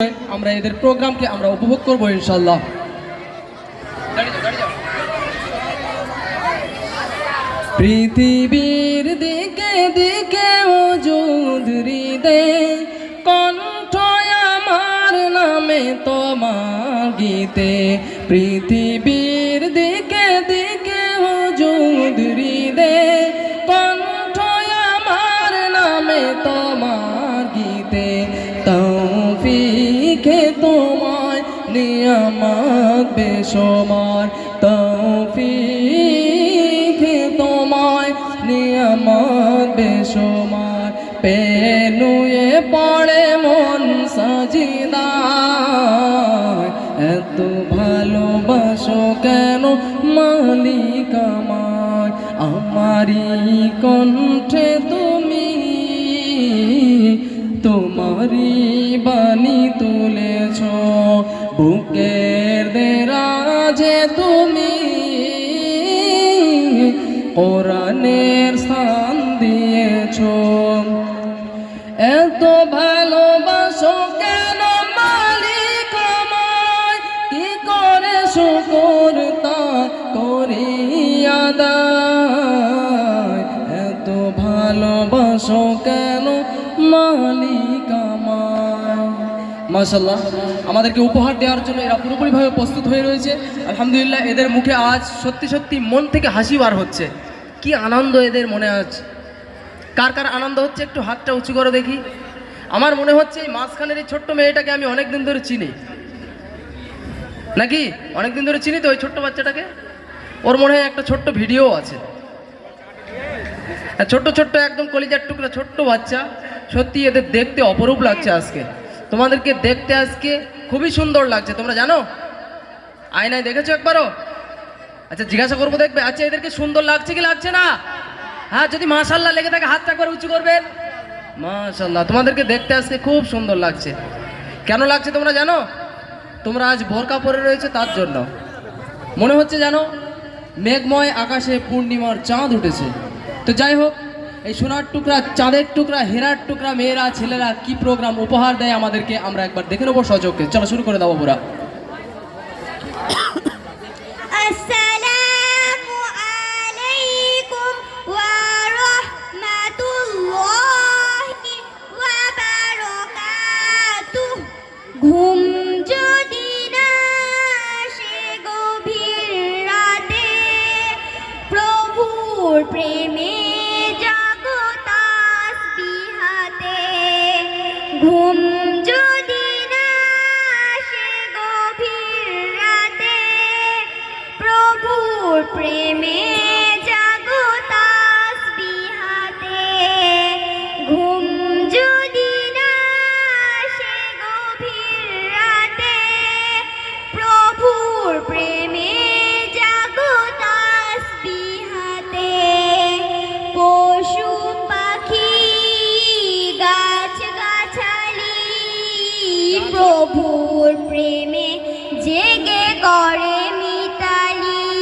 আমরা এদের প্রোগ্রামকে আমরা উপভোগ করব ইনশাআল্লাহ। পৃথিবীর দিকে দিকে ওজুদ হৃদে কণ্ঠ আমার নামে তোমার গীতে। পৃথিবীর দিকে দিকে ওজুদ হৃদে কণ্ঠ আমার নামে তোমার গীতে। তৌফিকে তোমায় নিয়ামত বেশুমার, তৌফিকে তোমায় নিয়ামত বেশুমার। পেনুয়ে পড়ে মন সাজিদায়, এত ভালোবাসো কেন মালিক আমায়। আমারই কণ্ঠে তুমি তোমারই বাণী তুলেছ, বুকের দেরাজে তুমি কোরআনের স্থান দিয়েছ। এত ভালোবাসো কেন মালিক আমায়, কি করে শুকর তা করি আদায়। এত ভালোবাসো কেন মালিক আমায়। মাশাআল্লাহ, আমাদেরকে উপহার দেওয়ার জন্য এরা পুরোপুরিভাবে প্রস্তুত হয়ে রয়েছে। আলহামদুলিল্লাহ, এদের মুখে আজ সত্যি সত্যি মন থেকে হাসি বার হচ্ছে। কি আনন্দ এদের মনে আজ। কার কার আনন্দ হচ্ছে একটু হাতটা উঁচু করে দেখি। আমার মনে হচ্ছে এই মাঝখানের এই ছোট্ট মেয়েটাকে আমি অনেকদিন ধরে চিনি, নাকি অনেকদিন ধরে চিনি তো ওই ছোট্ট বাচ্চাটাকে। ওর মনে হয় একটা ছোট্ট ভিডিও আছে। ছোট্ট ছোট্ট একদম কলিজার টুকরা ছোট্ট বাচ্চা। সত্যি এদের দেখতে অপরূপ লাগছে আজকে। তোমাদেরকে দেখতে আজকে খুবই সুন্দর লাগছে। তোমরা জানো আয়নায় দেখেছো একবারও? আচ্ছা জিজ্ঞাসা করবো, দেখবে আচ্ছা এদেরকে সুন্দর লাগছে কি লাগছে না? হ্যাঁ, যদি মাশাআল্লাহ লেগে থাকে হাতটা করে উঁচু করবেন। মাশাআল্লাহ, তোমাদেরকে দেখতে আজকে খুব সুন্দর লাগছে। কেন লাগছে তোমরা জানো? তোমরা আজ বোরকা পরে রয়েছে তার জন্য। মনে হচ্ছে জানো মেঘময় আকাশে পূর্ণিমার চাঁদ উঠেছে। তো যাই হোক, এই সোনার টুকরা, চাঁদের টুকরা, হেরার টুকরা মেয়েরা ছেলেরা কি প্রোগ্রাম উপহার দেয় আমাদেরকে আমরা একবার দেখে নেবো সচক্ষে। চলো শুরু করে দাও বুড়া। ঘুম যদি না আসে গভীর রাতে, প্রভুর প্রেমে জাগো তাসবিহাতে। ঘুম যদি না আসে গভীর রাতে, প্রভুর প্রেমে জাগো তাসবিহাতে। ঘুম যদি না আসে গভীর রাতে, প্রভুর প্রেমে জাগো তাসবিহাতে। পশু পাখি গাছ গাছালি, প্রভুর প্রেমে জেগে করে মিতালি।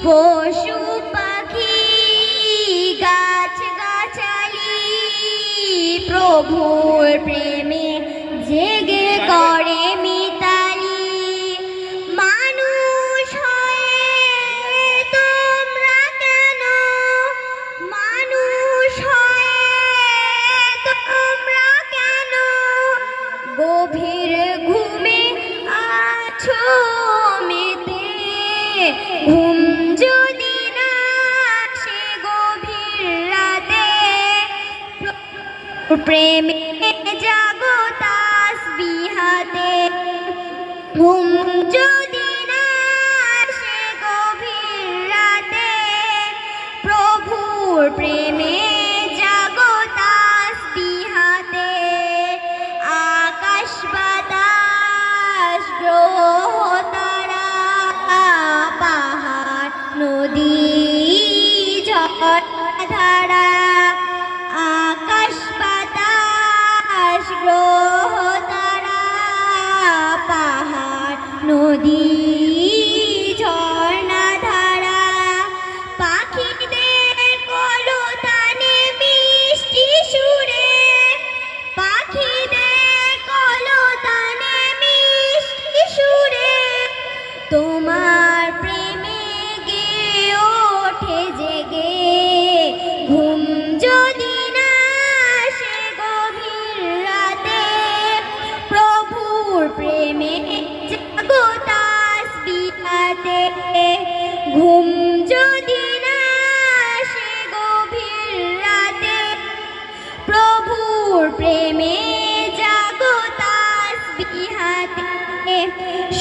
পশু পাখি গাছ গাছালি, প্রভুর প্রেমে জেগে করে মিতালি। মানুষ হয়ে তোমরা কেন, মানুষ হয়ে তোমরা কেন গভীর ঘুমে আছো মেতে। ঘুম যদি না আসে গভীর রাতে, প্রেমে জাগো তাসবিহাতে। ঘুম যদি না আসে গভীর রাতে, প্রভুর প্রেমে জাগো তাসবিহাতে। আকাশ বাতাস গ্রহ তারা, পাহাড় নদী ঝর্ণা ধারা। আকাশ বাতাস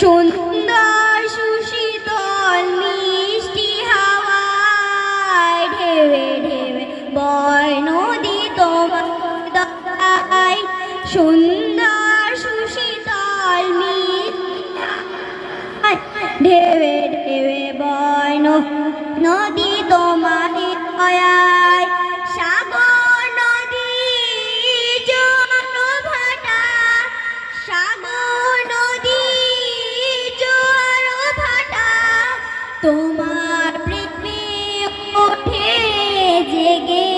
সুন্দর সুশীতল মিষ্টি হাওয়ায় ঢেবে ঢেবে বয় নদী তোমার দয়ায় সুন্দর সুশীতল মিষ্টি হাওয়ায় ঢেবে ঢেবে বয় নদী তোমার দয়ায় সাগর নদী জোয়ার ভাটা সাগর নদী জোয়ার ভাটা তোমার প্রেমে ওঠে জেগে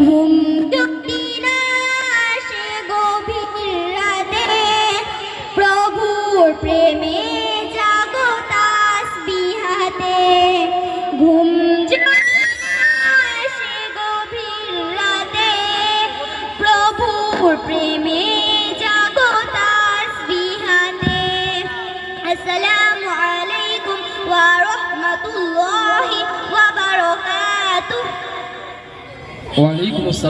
ঘুম যদি না আসে গভীর রাতে প্রভুর প্রেমে জাগো তাসবিহাতে ঘুম যদি না আসে গভীর রাতে প্রভুর প্রেমে জাগো তাসবিহাতে আসসালামু আলাইকুম ওয়া রাহমাতুল্লাহি ওয়া বারাকাতুহু। ওয়ালাইকুম আসসালাম।